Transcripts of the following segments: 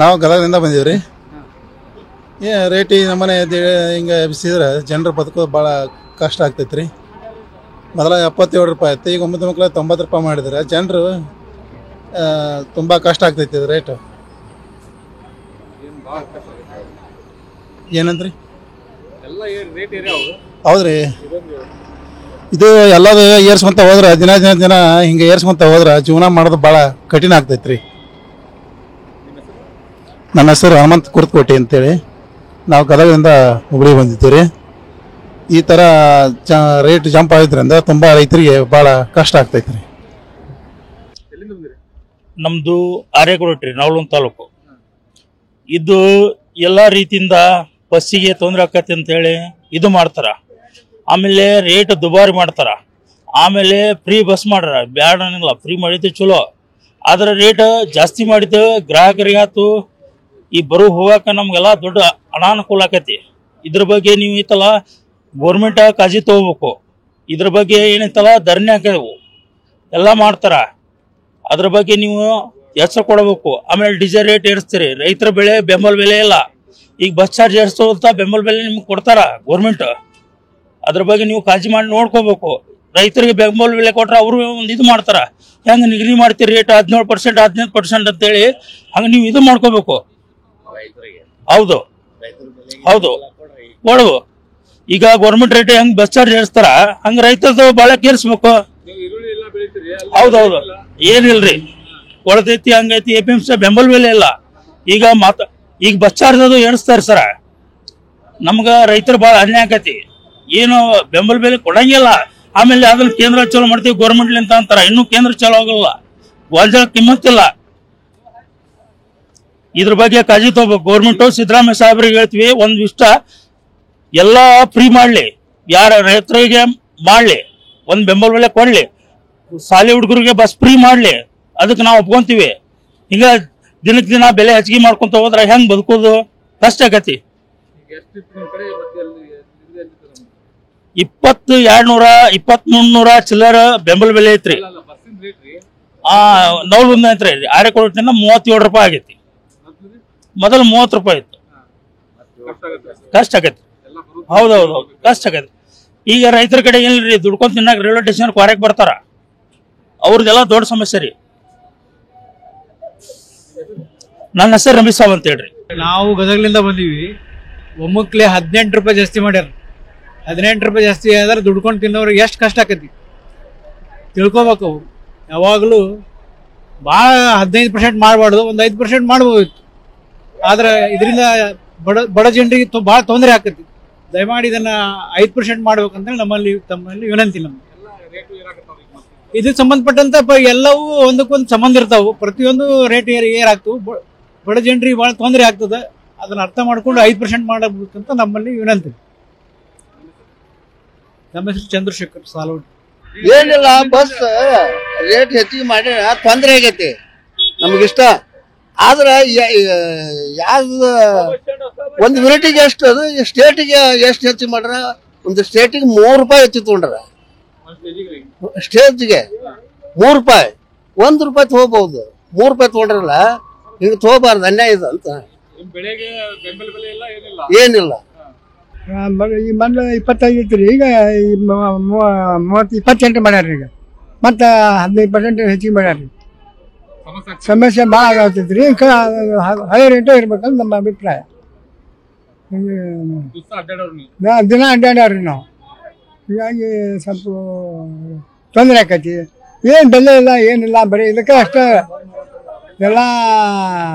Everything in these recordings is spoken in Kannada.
ನಾವು ಗದಗದಿಂದ ಬಂದೀವ್ರಿ. ರೇಟ್ ನಮ್ಮನೆ ಹಿಂಗೆ ಎಬ್ಸಿದ್ರೆ ಜನರು ಬದುಕೋದು ಭಾಳ ಕಷ್ಟ ಆಗ್ತೈತ್ರಿ. ಮೊದಲ 77 ರೂಪಾಯಿ ಆಯ್ತು, ಈಗ 90 ರೂಪಾಯಿ ಮಾಡಿದ್ರೆ ಜನರು ತುಂಬ ಕಷ್ಟ ಆಗ್ತೈತಿ ಇದು ರೇಟು. ಏನಂದ್ರಿ? ಹೌದ್ರಿ, ಇದು ಎಲ್ಲದು ಏರ್ಸ್ಕೊಂತ ಹೋದ್ರೆ ದಿನ ಹಿಂಗೆ ಏರ್ಸ್ಕೊಂತ ಹೋದ್ರೆ ಜೀವನ ಮಾಡೋದು ಭಾಳ ಕಠಿಣ ಆಗ್ತೈತ್ರಿ. ನನ್ನ ಹೆಸರು ಹನುಮಂತ ಕುರ್ತಕೋಟಿ ಅಂತೇಳಿ, ನಾವು ಗದಗದಿಂದ ಹುಬ್ಳಿ ಬಂದಿದ್ದೀವಿ ರೀ. ಈ ಥರ ರೇಟ್ ಜಂಪ್ ಆಗಿದ್ರಿಂದ ತುಂಬ ರೈತರಿಗೆ ಭಾಳ ಕಷ್ಟ ಆಗ್ತೈತ್ರಿ. ನಮ್ಮದು ಆರ್ಯಕೋಟೆ ರೀ, ನವಲಗುಂದ ತಾಲೂಕು. ಇದು ಎಲ್ಲ ರೀತಿಯಿಂದ ಬಸ್ಸಿಗೆ ತೊಂದರೆ ಆಕತಿ ಅಂತೇಳಿ ಇದು ಮಾಡ್ತಾರ. ಆಮೇಲೆ ರೇಟ್ ದುಬಾರಿ ಮಾಡ್ತಾರ. ಆಮೇಲೆ ಫ್ರೀ ಬಸ್ ಮಾಡ್ಯಾರ, ಬ್ಯಾಡ ಅನ್ನಿಲ್ಲ, ಫ್ರೀ ಮಾಡಿದ್ದು ಚಲೋ. ಆದ್ರೆ ರೇಟ್ ಜಾಸ್ತಿ ಮಾಡಿದ್ದು ಗ್ರಾಹಕರಿಗೆ ಆಯ್ತು, ಈ ಬರೋ ಹೋಗಾಕ ನಮ್ಗೆಲ್ಲ ದೊಡ್ಡ ಅನಾನುಕೂಲ ಆಕತಿ. ಇದ್ರ ಬಗ್ಗೆ ನೀವು ಐತಲ್ಲ ಗೋರ್ಮೆಂಟ್ ಕಾಳಜಿ ತಗೋಬೇಕು. ಇದ್ರ ಬಗ್ಗೆ ಏನೈತಲ್ಲ ಧರಣಿ ಹಾಕಿದೆವು ಎಲ್ಲ ಮಾಡ್ತಾರ, ಅದ್ರ ಬಗ್ಗೆ ನೀವು ಎಚ್ಚರ ಕೊಡಬೇಕು. ಆಮೇಲೆ ಡೀಸೆಲ್ ರೇಟ್ ಏರಿಸ್ತೀರಿ, ರೈತರ ಬೆಳೆ ಬೆಂಬಲ ಬೆಲೆ ಇಲ್ಲ. ಈಗ ಬಸ್ ಚಾರ್ಜ್ ಏರಿಸೋದಂತ ಬೆಂಬಲ ಬೆಲೆ ನಿಮ್ಗೆ ಕೊಡ್ತಾರ ಗೌರ್ಮೆಂಟ್. ಅದ್ರ ಬಗ್ಗೆ ನೀವು ಕಾಳಜಿ ಮಾಡಿ ನೋಡ್ಕೋಬೇಕು. ರೈತರಿಗೆ ಬೆಂಬಲ ಬೆಲೆ ಕೊಟ್ರೆ ಅವರು ಒಂದು ಇದು ಮಾಡ್ತಾರ. ಹೆಂಗೆ ನಿಗದಿ ಮಾಡ್ತೀರಿ ರೇಟ್ 17%, 15% ಅಂತೇಳಿ, ಹಂಗೆ ನೀವು ಇದು ಮಾಡ್ಕೋಬೇಕು. ಹೌದು ಹೌದು ಕೊಡುವು. ಈಗ ಗೌರ್ಮೆಂಟ್ ರೇಟ್ ಹೆಂಗ್ ಬಸ್ ಚಾರ್ಜ್ ಏರಿಸ್ತಾರ ಹಂಗ ರೈತರದು ಬಾಳಕ್ ಏರಿಸ್ಬೇಕು. ಹೌದೌದು, ಏನಿಲ್ರಿ, ಕೊಳತೈತಿ ಹಂಗೈತಿ. APMC ಬೆಂಬಲ ಬೆಲೆ ಇಲ್ಲ. ಈಗ ಬಸ್ ಚಾರ್ಜ್ ಅದು ಏರಿಸ್ತಾರ ಸರ, ನಮ್ಗ ರೈತರು ಬಾಳ ಅನ್ಯಾಯ ಆಕತಿ. ಏನು ಬೆಂಬಲ ಬೆಲೆ ಕೊಡಂಗಿಲ್ಲ. ಆಮೇಲೆ ಅದನ್ನ ಕೇಂದ್ರ ಚಲೋ ಮಾಡ್ತೀವಿ ಗೌರ್ಮೆಂಟ್ ಅಂತ ಅಂತಾರ, ಇನ್ನೂ ಕೇಂದ್ರ ಚಲೋ ಆಗಲ್ಲ, ಗೋಲ್ಜಾಳ ಕಿಮ್ಮತ್ತಿಲ್ಲ. ಇದ್ರ ಬಗ್ಗೆ ಕಾಳಜಿ ತಗೋಬೇಕು ಗೌರ್ಮೆಂಟ್. ಸಿದ್ದರಾಮಯ್ಯ ಸಾಹೇಬ್ರಿಗೆ ಹೇಳ್ತೀವಿ, ಒಂದ್ ಇಷ್ಟ ಎಲ್ಲ ಫ್ರೀ ಮಾಡ್ಲಿ, ಯಾರ ರೈತರಿಗೆ ಮಾಡ್ಲಿ, ಒಂದ್ ಬೆಂಬಲ ಬೆಲೆ ಕೊಡ್ಲಿ, ಶಾಲೆ ಹುಡುಗರಿಗೆ ಬಸ್ ಫ್ರೀ ಮಾಡ್ಲಿ, ಅದಕ್ಕೆ ನಾವು ಒಪ್ಕೊಂತೀವಿ. ಹಿಂಗ ದಿನಕ್ಕೆ ದಿನ ಬೆಲೆ ಹೆಚ್ಚಿಗೆ ಮಾಡ್ಕೊಂತ ಹೋದ್ರ ಹೆಂಗ್ ಬದುಕೋದು ಕಷ್ಟ ಆಗತಿ. 2200-2300 ಚಿಲ್ಲರ ಬೆಂಬಲ ಬೆಲೆ ಐತ್ರಿ. ನವಲಗುಂದ ಐತ್ರಿ, ಆರ್ಯಕೋಟೆಯಿಂದ 37 ರೂಪಾಯಿ ಆಗೈತಿ. ಮೊದಲು 30 ರೂಪಾಯಿ ಇತ್ತು. ಕಷ್ಟ ಆಗೈತಿ. ಹೌದೌದು, ಕಷ್ಟ ಆಗೈತಿ. ಈಗ ರೈತರ ಕಡೆ ಏನಿಲ್ರಿ, ದುಡ್ಕೊಂಡ್ ತಿನ್ನಾಕ ರೈಲ್ವೆ ಸ್ಟೇಷನ್ ಹೊರಗೆ ಬರ್ತಾರ, ಅವ್ರದ್ದೆಲ್ಲ ದೊಡ್ಡ ಸಮಸ್ಯೆ ರೀ. ನನ್ನ ಹೆಸರು ರಮೇಶ್ ಸಾವ್ ಅಂತ ಹೇಳ್ರಿ. ನಾವು ಗದಗಲಿಂದ ಬಂದೀವಿ. ಒಮ್ಮಕ್ಲೆ 18 ರೂಪಾಯಿ ಜಾಸ್ತಿ ಮಾಡ್ಯಾರ. 18 ರೂಪಾಯಿ ಜಾಸ್ತಿ ಆದ್ರೆ ದುಡ್ಕೊಂಡು ತಿನ್ನೋರಿಗೆ ಎಷ್ಟು ಕಷ್ಟ ಆಕತಿ ತಿಳ್ಕೊಬೇಕು. ಅವ್ರು ಯಾವಾಗಲೂ ಭಾಳ 15% ಮಾಡಬಾರ್ದು, ಒಂದು 5% ಮಾಡ್ಬೋದಿತ್ತು. ಆದ್ರೆ ಇದರಿಂದ ಬಡ ಜನರಿಗೆ ಭಾಳ ತೊಂದರೆ ಆಕತಿ. ದಯಮಾಡಿ ಇದನ್ನ 5% ಮಾಡ್ಬೇಕಂತ ತಮ್ಮಲ್ಲಿ ವಿನಂತಿ. ನಮ್ಗೆ ಇದಕ್ಕೆ ಸಂಬಂಧಪಟ್ಟಂತ ಎಲ್ಲವೂ ಒಂದಕ್ಕೊಂದು ಸಂಬಂಧ ಇರ್ತಾವು. ಪ್ರತಿಯೊಂದು ರೇಟ್ ಏರಾಗ್ತವು, ಬಡ ಜನರಿಗೆ ಭಾಳ ತೊಂದರೆ ಆಗ್ತದೆ. ಅದನ್ನ ಅರ್ಥ ಮಾಡ್ಕೊಂಡು 5% ಮಾಡಬೇಕಂತ ನಮ್ಮಲ್ಲಿ ವಿನಂತಿ. ನಮ್ಮ ಹೆಸರು ಚಂದ್ರಶೇಖರ್ ಸಾಲೋಡ್. ಏನಿಲ್ಲ, ಬಸ್ ರೇಟ್ ಹೆಚ್ಚಿಗೆ ಮಾಡಿ ತೊಂದರೆ ಆಗೈತಿ ನಮಗಿಷ್ಟ. ಆದ್ರೆ ಯಾವ್ದು ಒಂದು ಯೂನಿಟಿಗೆ ಎಷ್ಟು, ಅದು ಸ್ಟೇಟಿಗೆ ಎಷ್ಟು ಹೆಚ್ಚಿಗೆ ಮಾಡ್ರ? ಒಂದು ಸ್ಟೇಟಿಗೆ 3 ರೂಪಾಯಿ ಹೆಚ್ಚು ತಗೊಂಡ್ರ, ಸ್ಟೇಜ್ಗೆ 3 ರೂಪಾಯಿ. 1 ರೂಪಾಯಿ ತಗೋಬಹುದು, 3 ರೂಪಾಯಿ ತಗೊಂಡ್ರಲ್ಲ, ಹಿಂಗೆ ತಗೋಬಾರ್ದು, ಅನ್ಯಾಯ ಇದೆ ಅಂತ. ಏನಿಲ್ಲ, ಈ ಮೊದಲು 25 ಇತ್ತು ರೀ, ಈಗ 28 ಮಾಡ್ಯಾರ. ಈಗ ಮತ್ತೆ 15% ಹೆಚ್ಚಿಗೆ ಮಾಡ್ಯಾರ. ಸಮಸ್ಯೆ ಭಾಳ ಆಗತ್ತೈತಿ ರೀ. ಹಳೆ ರೇಟು ಇರ್ಬೇಕಂತ ನಮ್ಮ ಅಭಿಪ್ರಾಯ. ದಿನ ಅಡ್ಡಾಡ್ಯಾವ್ರಿ ನಾವು, ಹೀಗಾಗಿ ಸ್ವಲ್ಪ ತೊಂದರೆ ಆಕೈತಿ. ಏನು ಬೆಲೆ ಇಲ್ಲ, ಏನಿಲ್ಲ, ಬರೀ ಇದಕ್ಕೆ ಅಷ್ಟೇ ಎಲ್ಲ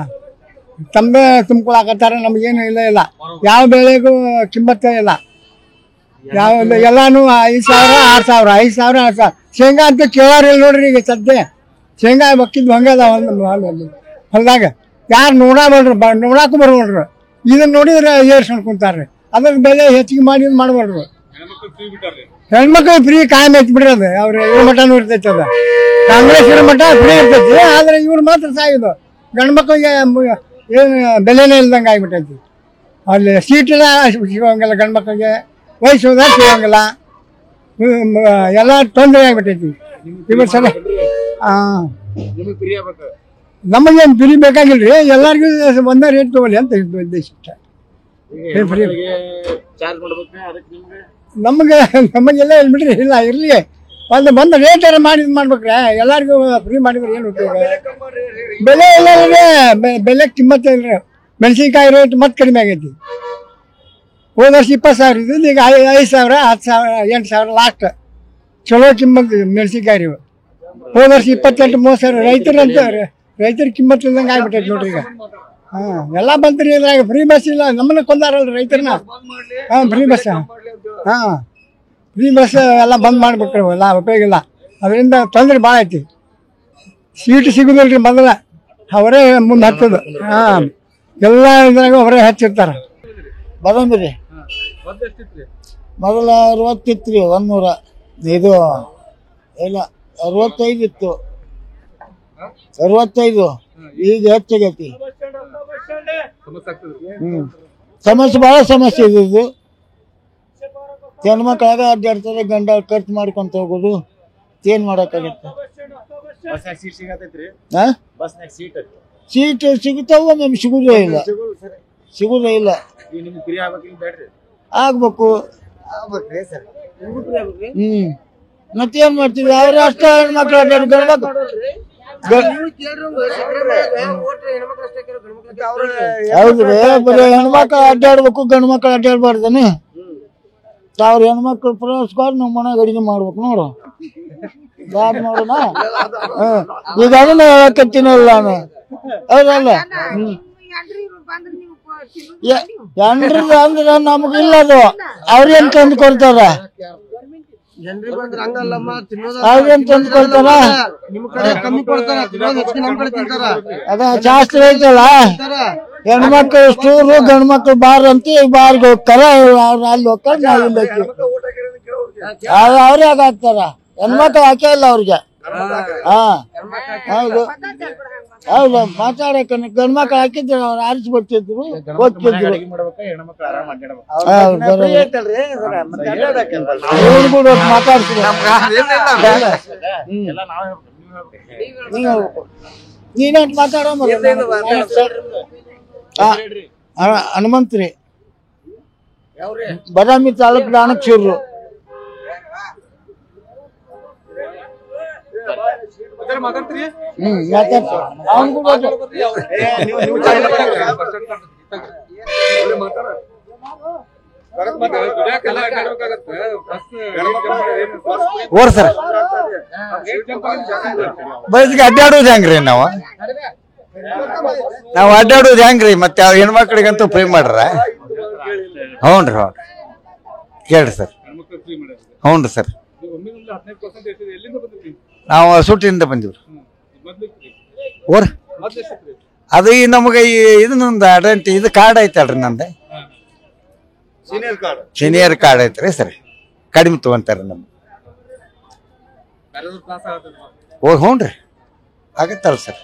ತಂಬೆ ತುಂಬ್ಕೊಳಕತ್ತಾರ. ನಮಗೇನು ಇಲ್ಲ, ಯಾವ ಬೆಳೆಗೂ ಕಿಮ್ಮತ್ತೇ ಇಲ್ಲ. ಯಾವ ಎಲ್ಲಾನು 5,000, 6,000, 5,000, 6,000. ಶೇಂಗಾ ಅಂತ ಕೇಳಾರಿಲ್ಲ ನೋಡ್ರಿ. ಈಗ ಸದ್ಯ ಶೇಂಗಾ ಬಕ್ಕಿದ್ದು ಹಂಗದ ಹೊಲದಾಗ. ಯಾರು ನೋಡಾಕು ಬರ್ಬೋಡ್ರು. ಇದನ್ನ ನೋಡಿದ್ರೆ ಏರ್ಸ್ಕೊಂಡು ಕುಂತಾರ್ರಿ. ಅದ್ರ ಬೆಲೆ ಹೆಚ್ಚಿಗೆ ಮಾಡಿ ಮಾಡ್ಬಾರ್ದು. ಹೆಣ್ಮಕ್ಳಿಗೆ ಫ್ರೀ ಕಾಯಂ ಹೆಚ್ಚಿ ಬಿಡ್ರದು. ಅವ್ರ ಇವ್ರ ಮಠನೂ ಇರ್ತೈತಿ, ಅದ ಕಾಂಗ್ರೆಸ್ ಇರೋ ಮಠ ಫ್ರೀ ಇರ್ತೈತಿ. ಆದ್ರೆ ಇವ್ರು ಮಾತ್ರ ಸಾಯೋದು. ಗಂಡು ಮಕ್ಕಳಿಗೆ ಏನು ಬೆಲೆನೇ ಇಲ್ದಂಗೆ ಆಗಿಬಿಟ್ಟೈತಿ. ಅಲ್ಲಿ ಸೀಟಿನ ಸಿಗೋಂಗಿಲ್ಲ, ಗಂಡು ಮಕ್ಕಳಿಗೆ ವಯಸ್ಸೋದ ಸಿಗೋಂಗಿಲ್ಲ, ಎಲ್ಲ ತೊಂದರೆ ಆಗ್ಬಿಟ್ಟೈತಿ. ಇವತ್ತು ಸಲ ನಮಗೇನು ಫ್ರೀ ಬೇಕಾಗಿಲ್ರಿ, ಎಲ್ಲರಿಗೂ ಒಂದೇ ರೇಟ್ ತಗೊಳ್ಳಿ ಅಂತ ಉದ್ದೇಶ ಇಷ್ಟ. ಫ್ರೀ ನಮಗೆಲ್ಲ ಹೇಳ್ಬಿಟ್ರಿ, ಇಲ್ಲ ಇರಲಿ ಬಂದು ರೇಟ್ ಎಲ್ಲ ಮಾಡ್ಬೇಕ್ರೆ, ಎಲ್ಲರಿಗೂ ಫ್ರೀ ಮಾಡಿದ್ರೆ ಏನು ಉಪಯೋಗ? ಬೆಲೆ ಇಲ್ಲ ಬೆಲೆ ಕಿಮ್ಮತ್ತ ಇಲ್ರಿ. ಮೆಣಸಿನ್ಕಾಯಿ ರೇಟ್ ಮತ್ತೆ ಕಡಿಮೆ ಆಗೈತಿ. ಹೋದ ವರ್ಷ 20,000 ಇದ್ದು ಈಗ 5,000, 10,000, 8,000 ಲಾಸ್ಟ್. ಚಲೋ ಕಿಮ್ಮತ್ತು ಮೆಣಸಿನ್ಕಾಯಿ ರೀ. ಹೋದ ವರ್ಷ 28-30,000 ರೈತರ ಕಿಮ್ಮತ್ತು ಇಲ್ದಂಗೆ ಆಗ್ಬಿಟ್ಟೈತೆ ನೋಡ್ರಿ ಈಗ. ಎಲ್ಲ ಬಂತ್ರಿ ಇದ್ರಾಗ. ಫ್ರೀ ಬಸ್ ಇಲ್ಲ, ನಮ್ಮನ್ನ ಕೊಂದಾರಲ್ರಿ ರೈತರನ್ನ. ಫ್ರೀ ಬಸ್ ಫ್ರೀ ಬಸ್ ಎಲ್ಲ ಬಂದ್ ಮಾಡ್ಬಿಟ್ರಿ, ಎಲ್ಲ ಉಪಯೋಗ ಇಲ್ಲ. ಅದರಿಂದ ತೊಂದರೆ ಭಾಳ ಐತಿ. ಸೀಟ್ ಸಿಗುದಿಲ್ರಿ ಮೊದಲ, ಅವರೇ ಮುಂದೆ ಹತ್ತದು. ಎಲ್ಲ ಇದ್ರಾಗ ಅವರೇ ಹಚ್ಚಿರ್ತಾರ. ಬರಂಬ್ರಿ ಮೊದಲ 60 ಇತ್ತು ರೀ, 100. ಇದು ಇಲ್ಲ 65 ಇತ್ತು, 65. ಈಗ ಹೆಚ್ಚಾಗೈತಿ. ಸಮಸ್ಯೆ ಭಾಳ ಸಮಸ್ಯೆ ಇದು. ಹೆಣ್ಮಕ್ಳಾಗ ಅಡ್ಡಾಡ್ತಾರೆ, ಗಂಡ ಖರ್ಚು ಮಾಡ್ಕೊಂತ ಹೋಗೋದು. ಏನ್ ಮಾಡಕ್ಕಾಗತ್ತೆ? ಸೀಟ್ ಸಿಗ್ತಾವ, ನಮ್ಗೆ ಸಿಗುದೇ ಇಲ್ಲ. ಆಗ್ಬೇಕು. ಮತ್ತೇನ್ ಮಾಡ್ತೀವಿ? ಅವ್ರ ಅಷ್ಟ ಹೆಣ್ಮಕ್ಳು ಹೌದ್ರಿ, ಬರೀ ಹೆಣ್ಮಕ್ಳು ಅಡ್ಡಾಡ್ಬೇಕು, ಗಂಡು ಮಕ್ಳು ಅಡ್ಡಾಡ್ಬಾರ್ದಾನೆ. ಅವ್ರ ಹೆಣ್ಮಕ್ಳು ಪ್ರವಾಸಗಾರ ನಮ್ಮ ಮನೆಯಾಗ ಅಡಿಗೆ ಮಾಡ್ಬೇಕು ನೋಡು. ನೋಡೋಣ. ಈಗ ಅದನ್ನ ಹೇಳಕತ್ತೀನಲ್ಲ ನಾನು, ಹೌದಲ್ಲ? ಎಂಡ್ರದ್ದು ಅಂದ್ರ ನಮಗಿಲ್ಲ, ಅದು ಅವ್ರೇನ್ ತಂದು ಕೊಡ್ತಾರ? ಅವ್ರೇನ್ ತಂದು ಕೊಡ್ತಾರ? ಅದ ಶಾಸ್ತ್ರ ಐತಲ್ಲ, ಹೆಣ್ಮಕ್ಳು ಸ್ಟೂರು, ಗಂಡು ಮಕ್ಳು ಬಾರ್ ಅಂತ ಬಾರ್ಗೆ ಹೋಗ್ತಾರ. ಅಲ್ಲಿ ಹೋಗ್ತಾರ, ನಾವು ಇಲ್ಲಿ ಅವ್ರೇ ಹಾಕ್ತಾರ. ಹೆಣ್ಮಕ್ಳು ಹಾಕೇ ಇಲ್ಲ ಅವ್ರಿಗೆ. ಹೌದು ಹೌದು, ಮಾತಾಡಕ ಗಂಡು ಮಕ್ಳು ಹಾಕಿದ್ರು, ಅವ್ರು ಆರಿಸಿ ಬರ್ತಿದ್ರು, ಓದ್ತಿದ್ರು. ಮಾತಾಡ್ತಿದ್ರು. ನೀನೇಟ್ ಮಾತಾಡೋ ಹನುಮಂತ್ರಿ, ಬದಾಮಿ ತಾಲೂಕು ದಾನಕ್ಷೂರು. ಓಡ್ಸರ್ ಬಸ್ಗೆ ಅಡ್ಡಾಡೋದು ಹೆಂಗ್ರಿ? ನಾವು ಅಡ್ಡಾಡೋದು ಹೆಂಗ್ರಿ? ಮತ್ತೆ ಅವ್ರ ಹೆಣ್ಮಕ್ಳಿಗಂತೂ ಫ್ರೀ ಮಾಡ್ರ? ಹ್ಞೂ ರೀ, ಕೇಳ್ರಿ ಸರ್. ಹ್ಞೂ ರೀ ಸರ್, ನಾವು ಸುಟ್ಟಿನಿಂದ ಬಂದಿವ್ರಿ. ಅದು ಈ ನಮಗೆ ಇದು ನಂದು ಐಡೆಂಟಿ, ಇದು ಕಾರ್ಡ್ ಐತಲ್ರಿ ನಂದು, ಸೀನಿಯರ್ ಕಾರ್ಡ್ ಐತ್ರಿ ಸರ್. ಕಡಿಮೆ ತಗೊಂತಾರೆ ನಮ್ಗೆ. ಹ್ಞೂ ರೀ, ಆಗತ್ತಲ್ಲ ಸರ್.